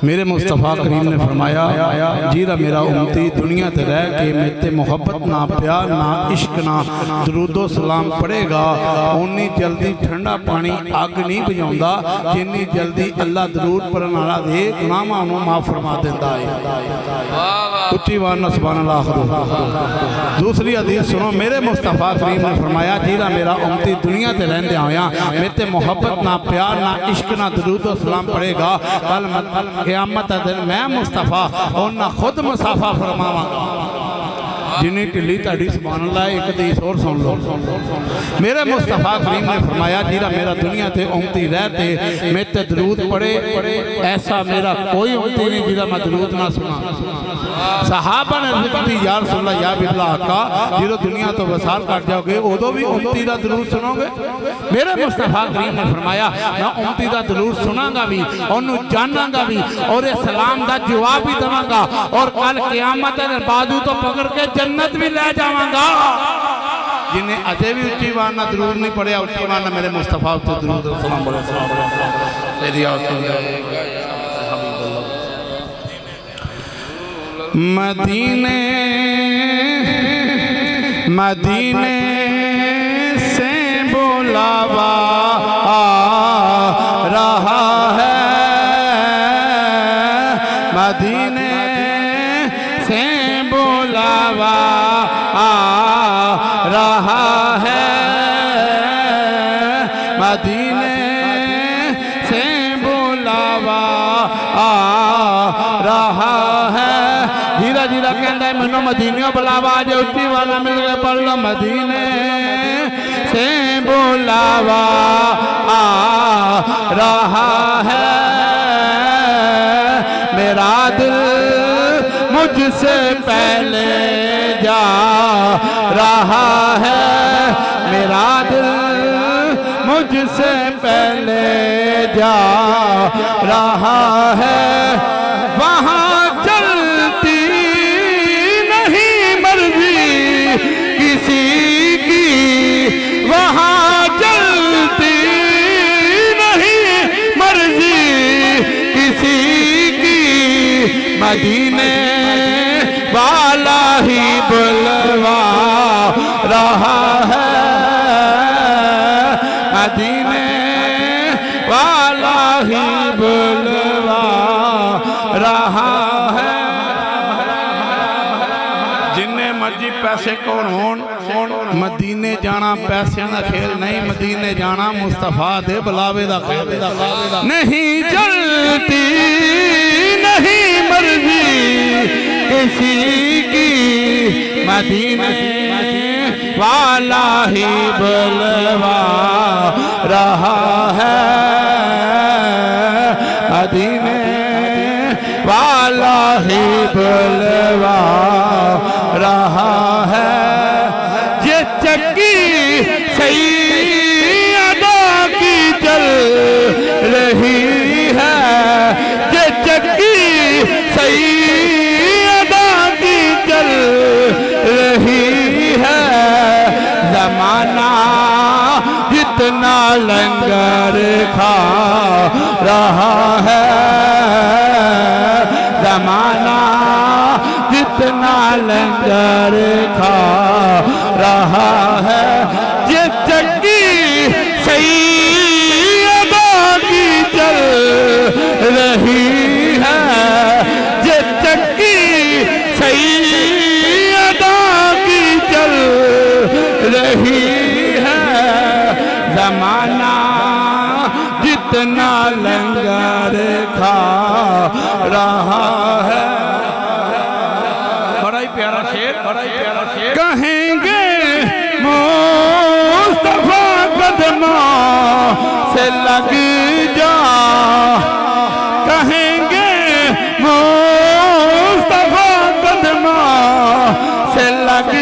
मेरे मुस्तफ़ा करीम ने फरमाया जीरा मेरा उम्मती दुनिया ते रह के मेरे मोहब्बत ना प्यार ना इश्क ना दरूदो सलाम पढ़ेगा उन्नी जल्दी ठंडा पानी अग नहीं बुझाउंदा जिन्नी जल्दी अल्लाह दरूद पढ़न वाला दे गुनाहां नूं माफ फरमा देंदा है। उच्ची आवाज़ नाल सुभान अल्लाह आखो। दूसरी हदीस सुनो, मेरे मुस्तफ़ा करीम ने फरमाया जीरा मेरा उम्मती दुनिया ते रहंदे होया मेरे मोहब्बत ना प्यार ना इश्क ना दरूदो सलाम पढ़ेगा कल क़यामत दिन मैं मुस्तफ़ा उन्हां खुद मुसाफा फरमावांगा जिन्हें ढिली ताड़ी सुभान अल्लाह। एक हदीस और सुन लो, मेरे मुस्तफ़ा करीम ने फरमाया जीरा मेरा दुनिया ते उम्मती रहते मैं ते दरूद पढ़े ऐसा मेरा कोई उम्मती नहीं जिहदा मैं दरूद ना सुना। सहाबा ने की या रसूल अल्लाह या बिल्ला आका जो दुनिया तो वसाल कर जाओगे उदों भी उम्मती का दरूद सुनोगे। मेरे मुस्तफ़ा करीम ने फरमाया मैं उम्मती का दरूद सुनांगा भी उन्होंने जानांगा भी और इस सलाम का जवाब भी देवांगा और कल क़यामत दे बाजू तो पकड़ के जन्नत भी ले जावांगा। जिन्हें अजे भी उच्ची आवाज़ नाल दरूद नहीं पढ़िया उच्ची आवाज़ नाल मेरे मुस्तफ़ा उत्ते दरूद सलाम बोलो। मदीने मदीने से बुलावा आ रहा है मदीने से बुलावा आ रहा है मदीने से बुलावा आ रहा है। जीरा जीरा कहता है मैनू मदीने बुलावा जो उच्ची वाला मिल गया पढ़ लो मदीने से बुलावा आ रहा है मेरा दिल मुझसे पहले जा रहा है मेरा दिल मुझसे पहले जा रहा है। वहाँ चलती नहीं मर्जी किसी की वहाँ चलती नहीं मर्जी किसी की मदीने वाला ही बुलवा रहा है मदीने वाला ही बुलवा रहा है। जिन्ने मर्जी पैसे कौन होन मदीने जाना पैसों का खेल नहीं मदीने जाना मुस्तफा दे बुलावे का खेल नहीं चलती नहीं मर्जी किसी की मदीने वाला ही बुलवा रहा है मदीने वाला ही बुलवा रहा है। ये चक्की सही अदा की चल रही है ये चक्की सही अदा की चल रही है। जमाना जितना लंगर खा रहा है जमाना जितना लंगर खा रहा है। ये चक्की सही अदा की चल रही है ये चक्की सही अदा की चल रही है। जमाना जितना लंगर खा रहा है। बड़ा ही प्यारा शेर कहेंगे मुस्तफा कदमों से लग जा कहेंगे मुस्तफा कदमों से लग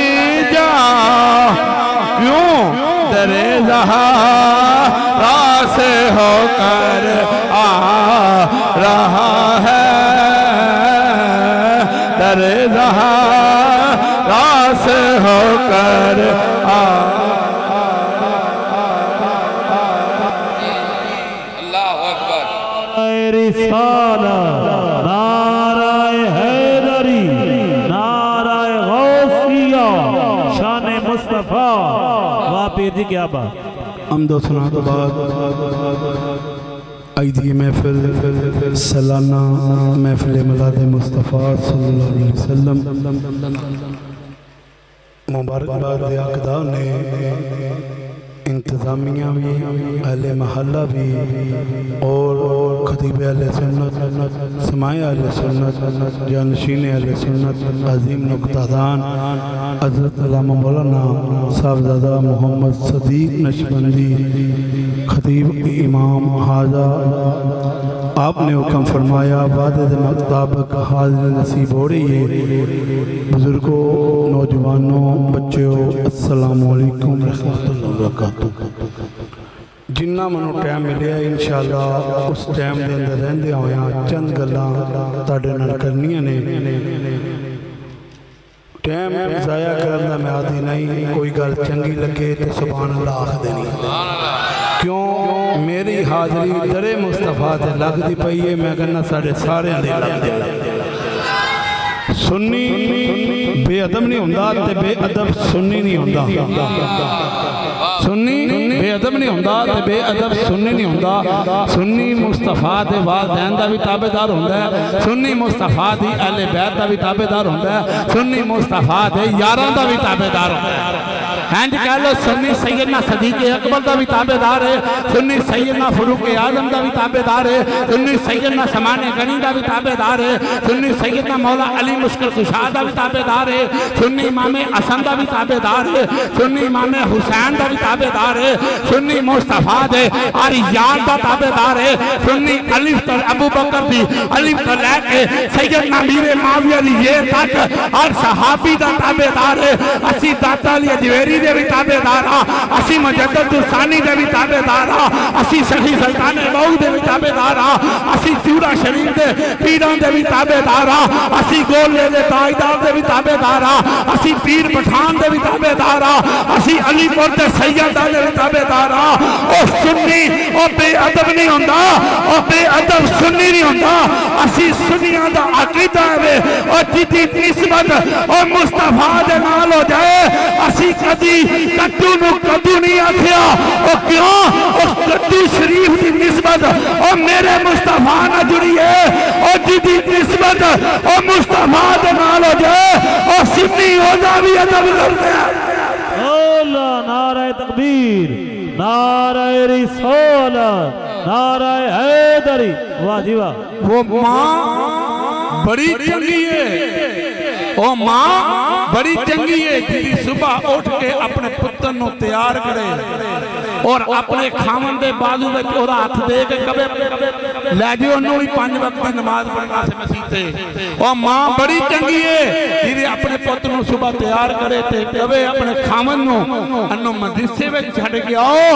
जा क्यों दरे ज़हरा से होकर आ रहा है दरे ज़हरा से होकर आ अल्लाहु अकबर। रिसाला जी क्या बात। हमदो सना तो बाद आई दी महफिल सालाना महफिल मिलाद मुस्तफ़ा सल्लल्लाहु अलैहि वसल्लम मुबारकबाद अक़दा ने इंतज़ामिया भी अहले महल्ला भी और खतीब अहले सुन्नत समाए अहले सुन्नत जानशीन अहले सुन्नत अजीम नुक्तादान हज़रत अल्लामा मौलाना साहबज़ादा मोहम्मद सदीक नक्शबंदी खतीब इमाम हाजा आपने हुक्म फरमाया वादे मुताबिक हाज़िर नसीब हो रही है। बुजुर्गों, नौजवानों, बच्चों, अस्सलामु अलैकुम रहमतुल्लाहि व बरकातुहू। जिन्ना मनो टाइम मिले इंशाअल्लाह उस टाइम के अंदर रहंदे होया चंद गल्लां तुहाडे नाल करनियां ने। टाइम ज़ाया करन दा मैं आदी नहीं, कोई गल चंगी लगे तो सुभान अल्लाह आख देनी। क्यों मेरी हाज़री दरे मुस्तफ़ा ते लगदी पई है, मैं कहना साढ़े सारे दे लगदे। सुन्नी बेअदब नहीं होंदा ते बेअदब सुन्नी नहीं होंदा। सुन्नी बेअदब नहीं होंदा ते बेअदब सुन्नी नहीं होंदा। सुन्नी मुस्तफ़ा दे वालिदैन दा भी ताबेदार होंदा है, सुन्नी मुस्तफ़ा दी अहले बैत दा भी ताबेदार होंदा है, सुन्नी मुस्तफ़ा दे यारां दा भी ताबेदार होंदा है। हैंज कह लो सुन्नी सैयदना सदीक अकबर का भी ताबेदार है, सुन्नी सैयदना फरूक आजम का भी ताबेदार है, सुन्नी सैयदना समान गनी का भी ताबेदार है, सुन्नी सैयदना मौला अली मुश्किल कुशा का भी ताबेदार है, सुन्नी इमाम हसन का भी ताबेदार है, सुन्नी इमाम हुसैन का भी ताबेदार है, सुन्नी मुस्तफ़ा दे हर यार का ताबेदार है, सुन्नी अली अबू बकर दी अली तो लैके सैयदना मीर माविया ये तक हर सहाबी का ताबेदार है। असी दाता अली अजवेरी दे भी ताबेदार हां, असी मुजद्दिद तुसानी दे भी ताबेदार हां, असी सही सुल्तान मऊद दे भी ताबेदार हां, असी चूड़ा शरीफ दे पीरां दे भी ताबेदार हां, असी गोले दे ताजदार दे भी ताबेदार हां, असी पीर पठान दे भी ताबेदार हां, असी अलीपुर दे सैयदा दे भी ताबेदार हां। ओ सुन्नी ओ बेअदब नहीं होंदा, ओ बेअदब सुन्नी नहीं होंदा। असी सुन्नियां दा अकीदा है ओ जिदी निस्बत ओ मुस्तफा दे नाल हो जाए असी कदी कद्दू नूं कद्दू नहीं आखिया। ओ क्यों ओ कद्दू शरीफ की निस्बत ओ मेरे मुस्तफा नाल जुड़ी है, ओ जिदी निस्बत ओ मुस्तफा दे नाल हो जाए ओ सुन्नी ओदा भी अदब करदे हैं। अल्लाह नारे तकबीर, नारे रिसालत, नारे हैदरी। वाह जी वाह। वो माँ बड़ी चंगी है, ओ माँ बड़ी चंगी है जिहड़ी सुबह उठ के अपने पुत्र नूं तैयार करे और अपने खावन दे बाजू में ओदा हाथ दे के कबे लै जाओ ओनू भी 5 वक्त की नमाज पढ़ना से मसीह ते। ओ माँ बड़ी चंगी है जिहड़ी अपने पुत्र नूं सुबह तैयार करे ते कबे अपने खावन नूं अन्नू मदरसे विच छड्ड के आओ।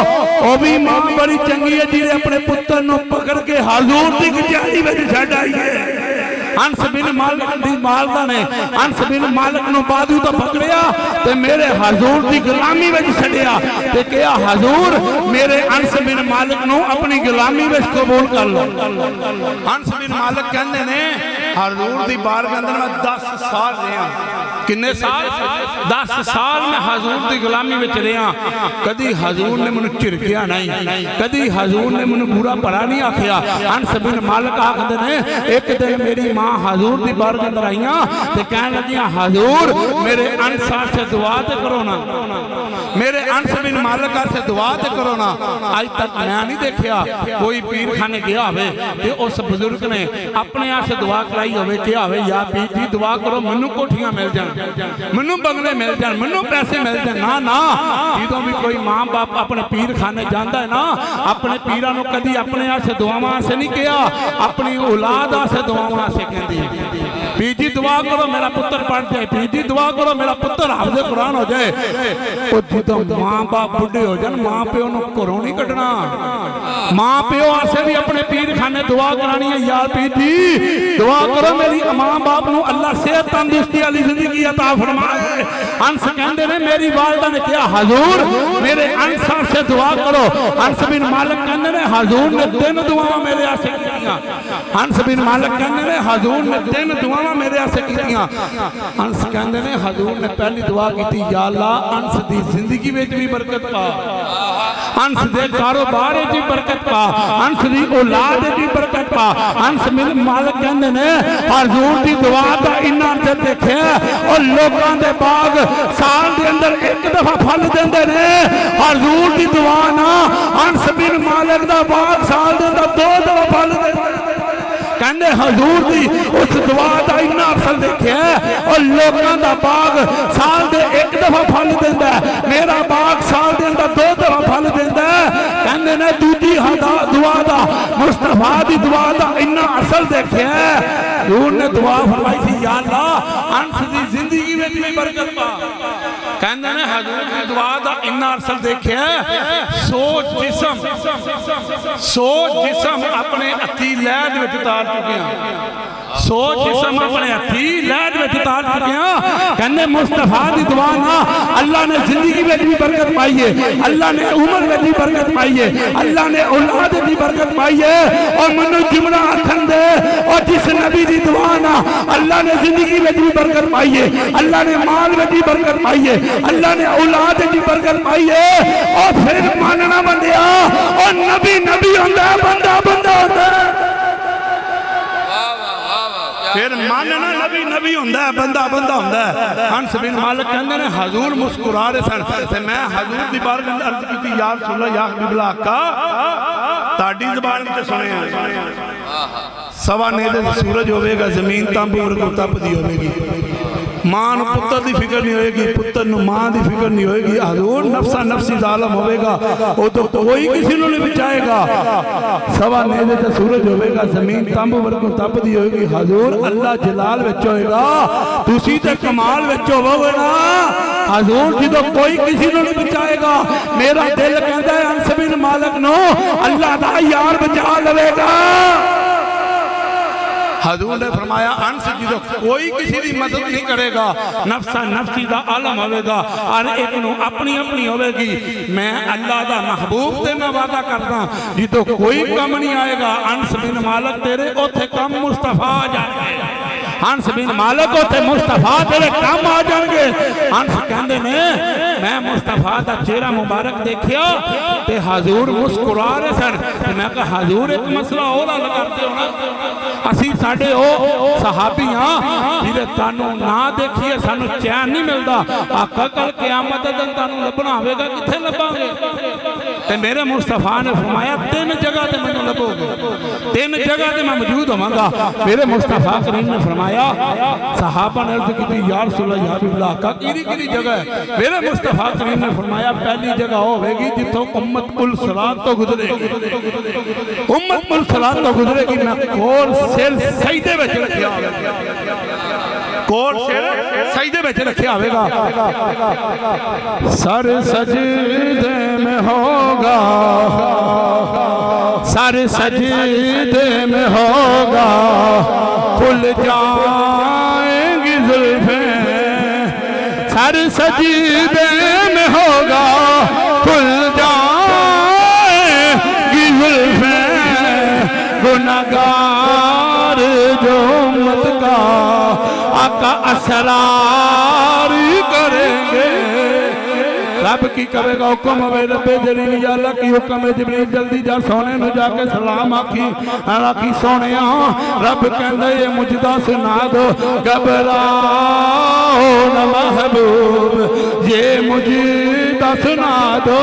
ओ भी माँ बड़ी चंगी है जिहड़ी अपने पुत्र नूं पकड़ के हुजूर दी कचहरी विच छड्ड आई है। अंस बिन मालिक दी मालदा ने अंस बिन मालिक नूं बाजू तो पकड़िया ते मेरे हुजूर दी गुलामी विच छड्डिया ते कहा हुजूर मेरे अंस बिन मालिक नूं अपनी गुलामी विच कबूल कर लो। अंस बिन मालिक कहंदे ने हुजूर दी बारगाह अंदर मैं 10 साल रहा। किन्ने साल? 10 साल मैं हुजूर दी गुलामी विच रहा। कदी हुजूर ने मैनूं झिड़किया नहीं, कदी हुजूर ने मैनूं बुरा भला नहीं आखिया। अंस बिन मालिक आखदे ने एक दिन मेरी मां हुजूर दी बारगाह अंदर आईयां ते कहन लगियां हुजूर मेरे अंसार से दुआ ते करो ना, मेरे अंस बिन मालिक से दुआ ते करो ना। आज तक मैं नहीं देखिया कोई पीर खाने गया होवे ते उस बुजुर्ग ने अपने आप से दुआ कराई होवे क्या होवे या पीर जी दुआ करो मैनू कोठियां मिल जान, मैनू बंगले मिल जान, मैनू पैसे मिल जान। ना ना जो भी कोई माँ बाप अपने पीर खाने जाता है ना अपने पीरां नूं कदी अपने आप से दुआवां से नहीं किया, अपनी औलाद से दुआवां से कहती है पीर जी दुआ करो मेरा पुत्र पढ़ जाए, पीर जी दुआ करो मेरा पुत्र हाफिज़ कुरान हो जाए। जो माँ बाप बुढ़े हो जाए माँ प्यो नूं घरों नहीं कढ़ना। माँ प्यो आसे भी अपने पीर खाने दुआ करानी है, यार पीर जी दुआ करो मेरी मां बाप नू अल्लाह सेहत तंदुरुस्ती वाली जिंदगी अता फरमाए। अंस कहते ने मेरी वालदा ने कहा हजूर मेरे अंस से दुआ करो। अंस बिन मालिक कहते ने हजूर ने 3 दुआवां मेरे आसे कीतियां। अंस बिन मालिक कहते ने हजूर ने 3 दुआवां मेरे आसे कीतियां। अंस कहते ने हजूर ने पहली दुआ की या अल्लाह अंस दी जिंदगी में भी बरकत पा, अंस दे कारोबार में भी बरकत पा, अंस दी औलाद में भी बरकत पा। अंस बिन मालिक कहते ने हजूर दी दुआ दा इन्ना असर देखे और लोगों के बाग साल के अंदर 1 दफा फल देंदे ने। हजूर दी दुआ ना अंस बिन मालिक दा बाग साल के अंदर 2 दफा फल देंदे। कहते हजूर दी उस दुआ का इन्ना असर देखिए और लोगों का बाग साल के 1 दफा फल देंदा, मेरा बाग साल के अंदर 2 दफा फल देंदा। कहते ने दूजी दुआ का मुस्तफा की दुआ का इन्ना असर देखिए। हजूर ने दुआ फरमाई थी या अल्लाह अंस की जिंदगी में भी बरकत पा। कहते ने हजूर की दुआ का इन्ना असर देखिए। सोच जिसम अपने हथी लैद में तार चुके हैं, सोच जिसम अपने हथी लैद में तार चुके हैं। कहने मुस्तफा की दुआ ना अल्लाह ने जिंदगी में भी बरकत पाई है, अल्लाह ने उम्र में भी बरकत पाई है, अल्लाह ने औलाद में भी बरकत पाई है। और मनु जुमला आखन दे और जिस नबी की दुआ ना अल्लाह ने जिंदगी में भी बरकत पाई है, अल्लाह ने माल में भी बरकत पाई है, अल्लाह ने औलाद में भी बरकत पाई है। और फिर मानना बंदिया और नबी नबी होता है, बंदा बंदा होता है। फिर मानना नबी नबी होंदा है, बंदा बंदा होंदा है। हंस बिन मालिक कहंदे ने हजूर मुस्कुरा रहे सन ते मैं हजूर दी बार में अर्ज की या रसूल अल्लाह या हबीब अल्लाह का ताड़ी ज़बान ते सुने सवा नेदे सूरज होवेगा जमीन तांबू वर्गो तपदी होवेगी। मां नूं पुत्र की फिक्र नहीं होएगी, पुत्र नूं मां की फिक्र नहीं होएगी। हजूर नफसा नफसी जालम होवेगा उदो कोई किसी नूं नहीं बचाएगा। सवा नेदे ते सूरज होवेगा जमीन तांबू वर्गो तपदी होएगी। हजूर अल्लाह जलाल विच होएगा, तुसी ते कमाल विच होवोगे ना। हजूर जो कोई किसी नूं नहीं बचाएगा। मेरा दिल कहता है अंस बिन मालिक नूं अल्लाह दा यार बचा लवेगा। हजूर ने फरमाया अंस जो कोई किसी की मदद नहीं करेगा, नफसा नफसी का आलम होगा, हर एक नूं अपनी अपनी होगी। मैं अल्लाह का महबूब ते मैं वादा करदा जो कोई कम नहीं आएगा। अंस बिन मालिक तेरे ओथे कम मुस्तफा आ जाएंगे, अंस बिन मालिक ओथे मुस्तफा तेरे कम आ जाएंगे। अंस कहंदे ने मैं मुस्तफा का चेहरा मुबारक देखिया ते हजूर मुस्कुरा रहे सन। मैं कहा हजूर एक मसला और हल करते हो ना, असी साडे ओ सहाबी हां जिहदे तानू ना देखिए सानू चैन नहीं मिलता। आका कल क़यामत दे दिन तानू लभना होवेगा, किथे लभांगे? ते मेरे मुस्तफा ने फरमाया 3 जगह ते मैनू लभोगे, 3 जगह ते मैं मौजूद होवांगा। मेरे मुस्तफा करीम ने फरमाया सहाबा ने अर्ज की या रसूल अल्लाह या हबीब अल्लाह का किहड़ी जगह है? मेरे मुस्तफा करीम ने फरमाया पहली जगह होगी जिथों उम्मत उल सलात तो गुजरेगी, उम्मत उल सलात तो गुजरेगी। मैं कोल सिर सजदे विच रखिया होवेगा, कोल सिर सजदे विच रखिया होवेगा। सर सजदे में होगा, सर सजदे में होगा, खुल जाएंगी जुल्फें। सर सजदे में होगा, खुल जाएंगी जुल्फें। गुनाहगार जो उम्मत का आका असरार करेंगे। रब की करेगा हुक्म हवे रब्बे जलील अल्लाह की हुक्म है जिब्रील जल्दी जा सोने नु जाके सलाम आखी आखी सोने रब कहंदा ये मुझदा सुना दो घबराओ न महबूब ये मुझदा सुना दो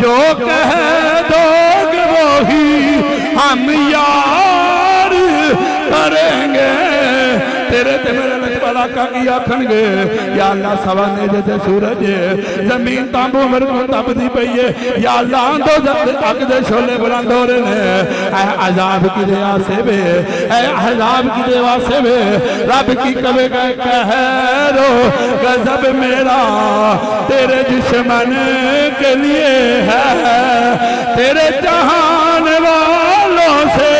जो कह दोगे वही हम यार करेंगे। तेरे ते मेरे वाला का की आखणगे या अल्लाह सवा नेजे ते सूरज जमीन तांबू मरको तपदी पई है या अल्लाह दो अग दे शोले बुलंद हो रहे ने ऐ अजाब की दया से वे ऐ अजाब की दया से वे रब की कवे कहरो गजब मेरा तेरे दुश्मन के लिए है तेरे जहान वालों से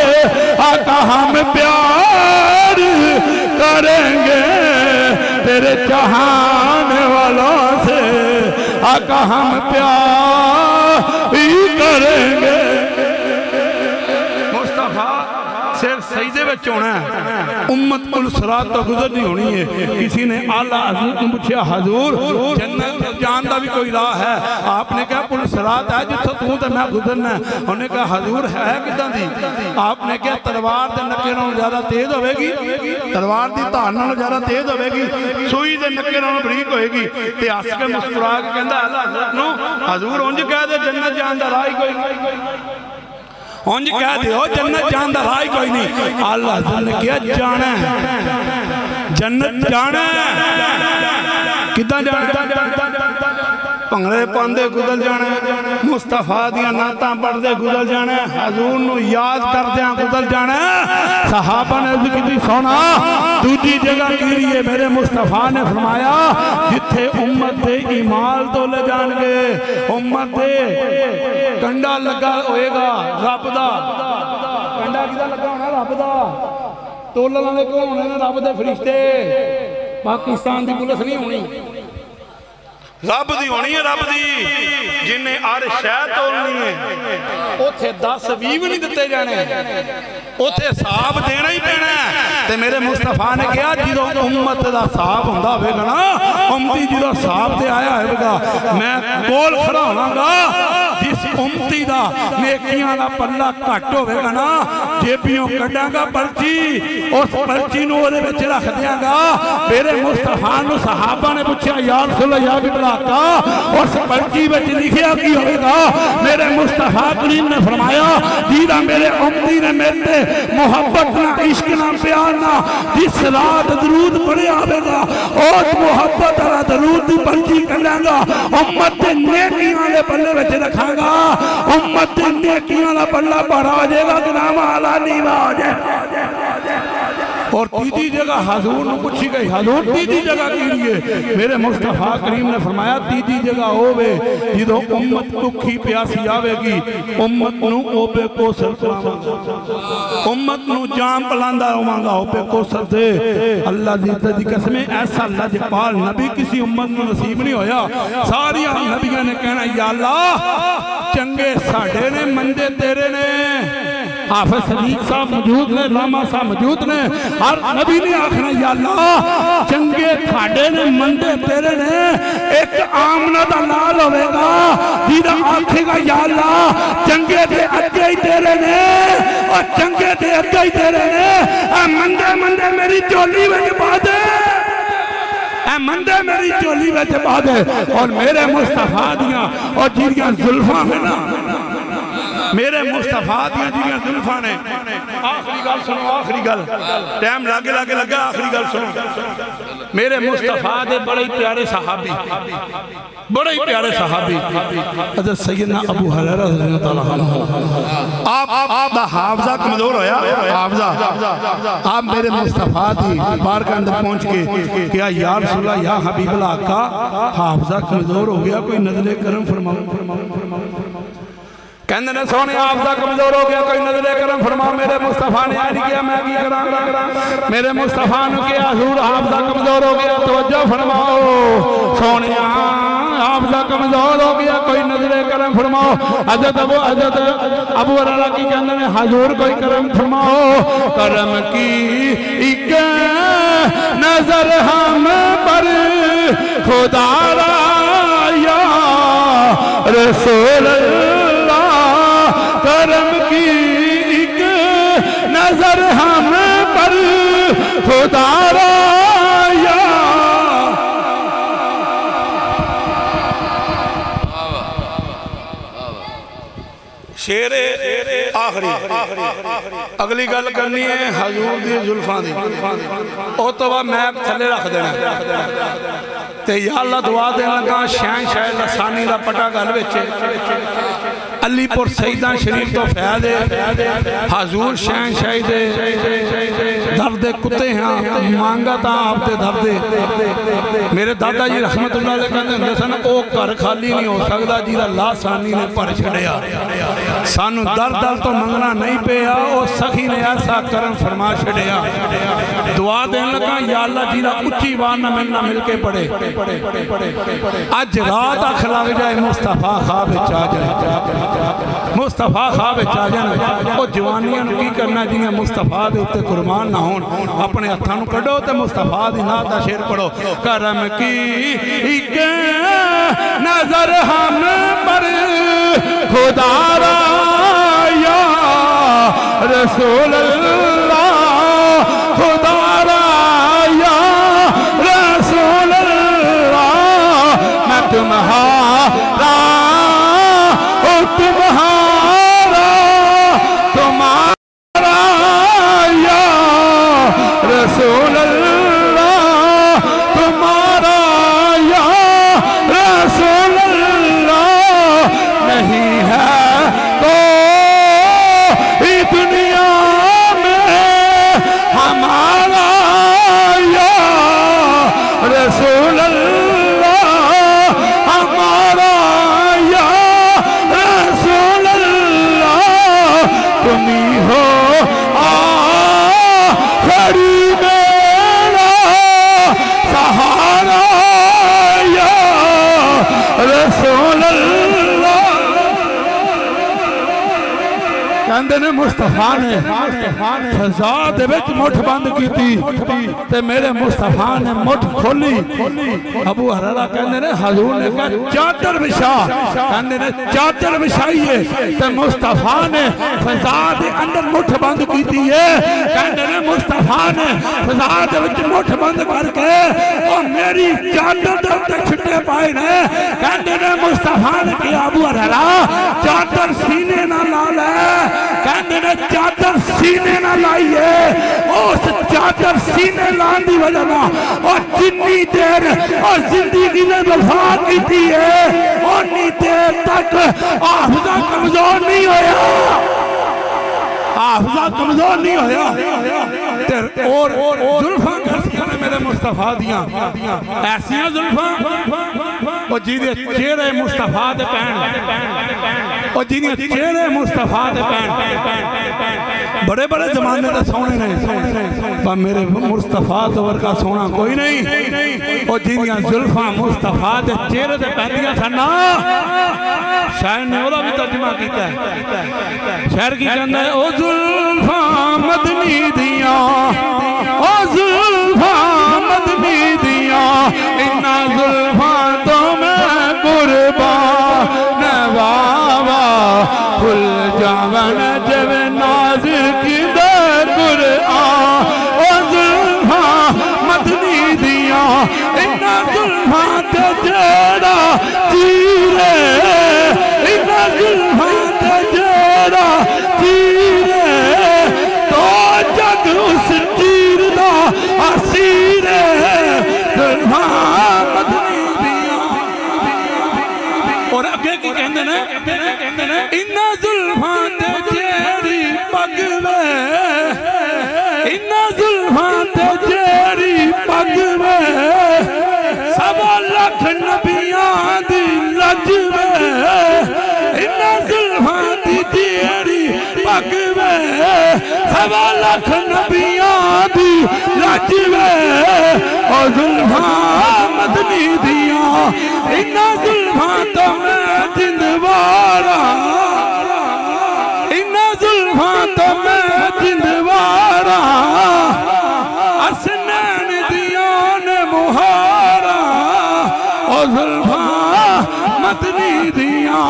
आका हम प्यार करेंगे तेरे जहान वालों से आका हम प्यार ही करेंगे। मुस्तफा सिर सजदे विच होना है उम्मत कुल सिरात तो गुजर नहीं होनी है। किसी ने आला हजूर ने पूछा हजूर जन्नत जान का भी कोई राह है आपने कहा पुल सिरात है जिथों तू तो मैं गुजरना है उन्हें कहा हजूर है किदां दी आपने कहा तलवार के नक्के नालों ज्यादा तेज होगी तलवार की धार नालों ज्यादा तेज होगी सूई के नक्के नालों बरीक होएगी ते हस के मुस्कुरा के कहंदा आला हजरत नूं हजूर उंज कह दे जन्नत जान का राह ही कोई उंज कह दो जन्नत जान का राह कोई नहीं अल्लाह हज़रत ने कहा जाना है जन्नत जाना किदां जाना भंगड़े पांदे गुजर जाना मुस्तफा दियां नातां पढ़दे गुजर जाना हजूर नूं याद करदियां गुजर जाना। सहाबा ने अर्ज़ कीती सोना दूजी जगह की है मेरे मुस्तफा ने फरमाया जिथे उम्मत दे ईमाल तो ले जाणगे उम्मत दे कंडा लगा होएगा रब दा कंडा किदा लगा होना रब दा तोलण वाले कोल होने ने रब दे फरिश्ते पाकिस्तान दी पुलिस नहीं होनी रब दी होनी है रब दी जिन्हें हर शह तोलनी है उथे 10-20 भी नहीं दिते जाने उथे हिसाब देना ही पैना ते मेरे मुस्तफा ने कहा जो उम्मत का हिसाब होंदा होवेगा ना उम्मती जो हिसाब ते आया होगा मैं कोल खड़ा होवांगा जिस उम्मती दा नेकियां दा पल्ला घट होवेगा ना जेबियों कड्डांगा पर्ची उस पर्ची नूं ओदे विच रख दियांगा। मेरे मुस्तफा नूं सहाबा ने पूछा या रसूल अल्लाह या बिला का उस पर्ची में लिखिया की होगा मेरे मुस्तफा करीम ने फरमाया जीरा मेरे उम्मती ने मेरे मोहब्बत ना इश्क ना प्यार ना जिस रात दरूद पढ़े आवेगा और मोहब्बत वाला दरूद की पर्ची कलांगा उम्मत के नेकियां दे पल्ले विच रखांगा उम्मत के नेकियां दा पल्ला भरा हो जाएगा गुनाह वाला नहीं हो जाएगा। और तीसरी जगह हजूर ने पूछी गई हजूर तीसरी जगह की लिए मेरे मुस्तफा करीम ने फरमाया तीसरी जगह होवे जो उम्मत भुखी प्यासी आवेगी उम्मत नूं ओबे कोसर उम्मत नूं जाम पलांदा होवांगा ओबे कोसर से अल्लाह दी इज्जत दी कसम ऐसा लजपाल नबी किसी उम्मत नूं नसीब नहीं होया। सारी नबियां ने कहना या अल्लाह चंगे साडे ने मंदे तेरे ने हाफिज सदीक साहब मौजूद ने लामा साहब मौजूद ने हर नबी ने आखना या अल्लाह चंगे साडे ने मंदे तेरे ने एक आमना दा लाल होवेगा जिदा आखेगा या अल्लाह चंगे ते अगे ही तेरे ने और चंगे ते अगे ही तेरे ने मंदे मंदे मेरी झोली विच पा दे मंदे मेरी झोली विच पा दे। और मेरे मुस्तफा दियां और जिहदियां जुल्फां है ना मेरे मुस्तफा दियां जिहदियां जुल्फां ने आखिरी गल सुनो आखिरी गल टाइम लागे लागे लगा आखिरी गल सुनो मेरे मुस्तफा दे बड़े प्यारे सहाबी बड़े प्यारे सहाबी हज़रत सैयदना अबू हुरैरा रज़ियल्लाहु अन्हु आप दा हाफजा कमजोर होया हाफजा आप मेरे मुस्तफा दी बार के अंदर पहुंच के क्या या रसूल अल्लाह या हबीब अल्लाह का हाफजा कमजोर हो गया कोई नज़रे करम फरमाओ कहते ने सोने हाफजा कमजोर हो गया कोई नज़रे करम फरमाओ। मेरे मुस्तफा ने आज किया मैं की करा मेरे मुस्तफा ने कहा हजूर हाफजा कमजोर हो गया तवज्जो फरमाओ सोने हाफजा कमजोर हो गया कोई नज़रे करम फरमाओ। हजरत अबू हुरैरा की कहते हैं हजूर कोई करम फरमाओ करम की एक नजर हम पर खुदा या रसूल करम की एक नजर हम पर खुदा या शेरे आखिरी अगली गल करनी है हजूर दी जुल्फां दी उस तो बाद मैं थले रख देना ते या अल्लाह दुआ देन लगा शहनशाह लसानी दा पटा गल विच अलीपुर सईदा शरीफ तो फैल हजूर शहनशाही दे दर्द कुत्ते हैं मांगा तो आपके दर्द मेरे दादा जी रहमतुल्लाह अलैह कहते होंदे सन ओ घर खाली नहीं हो सकता जिहदा लासानी ने भर छड़िया सानू दर दर तो मंगना नहीं पिया ओ सखी ने ऐसा करम फरमा छड़िया दुआ देन लगा या अल्लाह जिहदा उच्ची आवाज ना मिलना मिल के पड़े अज रात अख लग जाए मुस्तफा ख्वाब विच आ जाए मुस्तफा ख्वाब विच आ जाए ओ जवानियां नूं की करना जियां मुस्तफा दे उत्ते कुर्बान ना होण अपने हत्थां नूं कढो ते मुस्तफा दी नात दा शेर पढ़ो करम की एक नजर हम पर खुदा रा या रसूल अल्लाह खुदा रा या रसूल अल्लाह मैं तुम्हारा ओ तुम्हारा तुम्हारा या रसूल अल्लाह तुम्हारा या रसूल अल्लाह नहीं है तो इस दुनिया में हमारा या रसूल अल्लाह हमारा या रसूल अल्लाह तुम्ही हो आखिरी मेरा सहारा या रसूल अल्लाह कहते ने मुस्तफा ने फजा दे विच मुठ बंद की ते मेरे मुस्तफा ने मुठ खोली अबू हरेरा कहते ने हजूर ने कहा चादर बिछा कहते ने चादर बिछाइए ते मुस्तफा ने फजा दे अंदर मुठ बंद की कहते ने मुस्तफा ने फजा दे विच मुठ बंद करके और मेरी चादर दे उत्ते छिट्टे पाए ने कहते ने मुस्तफा ने कहा अबू हरेरा चादर सीने ना ला ले कहते ने चादर सीने ना लाइए उस चादर सीने लाने की वजह ना और जिन्नी देर और जिंदगी ने वफा की है उन्नी देर तक हाफजा कमजोर नहीं होया हाफजा कमजोर नहीं होया और जुल्फां करसियां ने मेरे मुस्तफा दियां ऐसियां जुल्फां और जिहदे चेहरे मुस्तफा दे पैण और जिन्हें चेहरे मुस्तफा दे पैण बड़े बड़े जमाने दे सोने ने पर मेरे मुस्तफा तो वर्गा सोना कोई नहीं और जिन्हियां जुल्फां मुस्तफा दे चेहरे ते पैंदियां सन ना शायर ने ओदा भी तर्जुमा कीता है शायर की कहंदा है ओ जुल्फां मदनी दियां ओ जुल्फां मदनी दियां इन्ना जुल्फां तो मैं कुर्बान वावा फुल जावन जब नाज़िर की दर कुरान ओ जुल्फां मदनी दियां इन्ना जुल्फां ते जेड़ा चीरे इन्ना जुल्फां ते जेड़ा चीरे तो जग उस चीर दा असीरे जुल्फां मदनी दियां और अगे की कहंदे ने इन्ना जुल्फां ते जेड़ी पग वे इन्ना जुल्फां ते जेड़ी पग वे सवा लख नबियां दी लज वे इन्ना जुल्फां दी जेड़ी पग वे सवा लख नबियां दी लज वे ओ जुल्फां मदनी दियां इन्ना जुल्फां तो मैं जिंदवारा इन्ना जुल्फां तो मैं जिंदवारा असनैन दियां ने मुहारा ओ जुल्फां मदनी दियां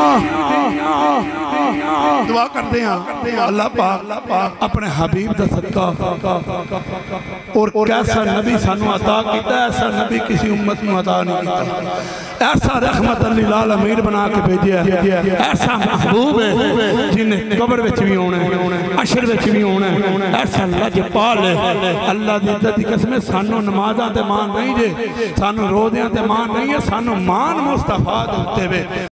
दुआ करते हैं अल्लाह पाक अपने हबीब दा सदका और कैसा नबी सानू अता कीता, ऐसा नबी किसी उम्मत नू अता नहीं कीता। ऐसा रहमत लिल आलमीन बना के भेजिया, ऐसा महबूब है जिन्हें कब्र विच भी होना है, अशर विच भी होना है। ऐसा लजपाल है, अल्लाह दी इज्जत दी कसम, सानू नमाज़ां ते मान नहीं जे, सानू रोज़ियां ते मान नहीं है, सानू मान मुस्तफा दे उत्ते वे।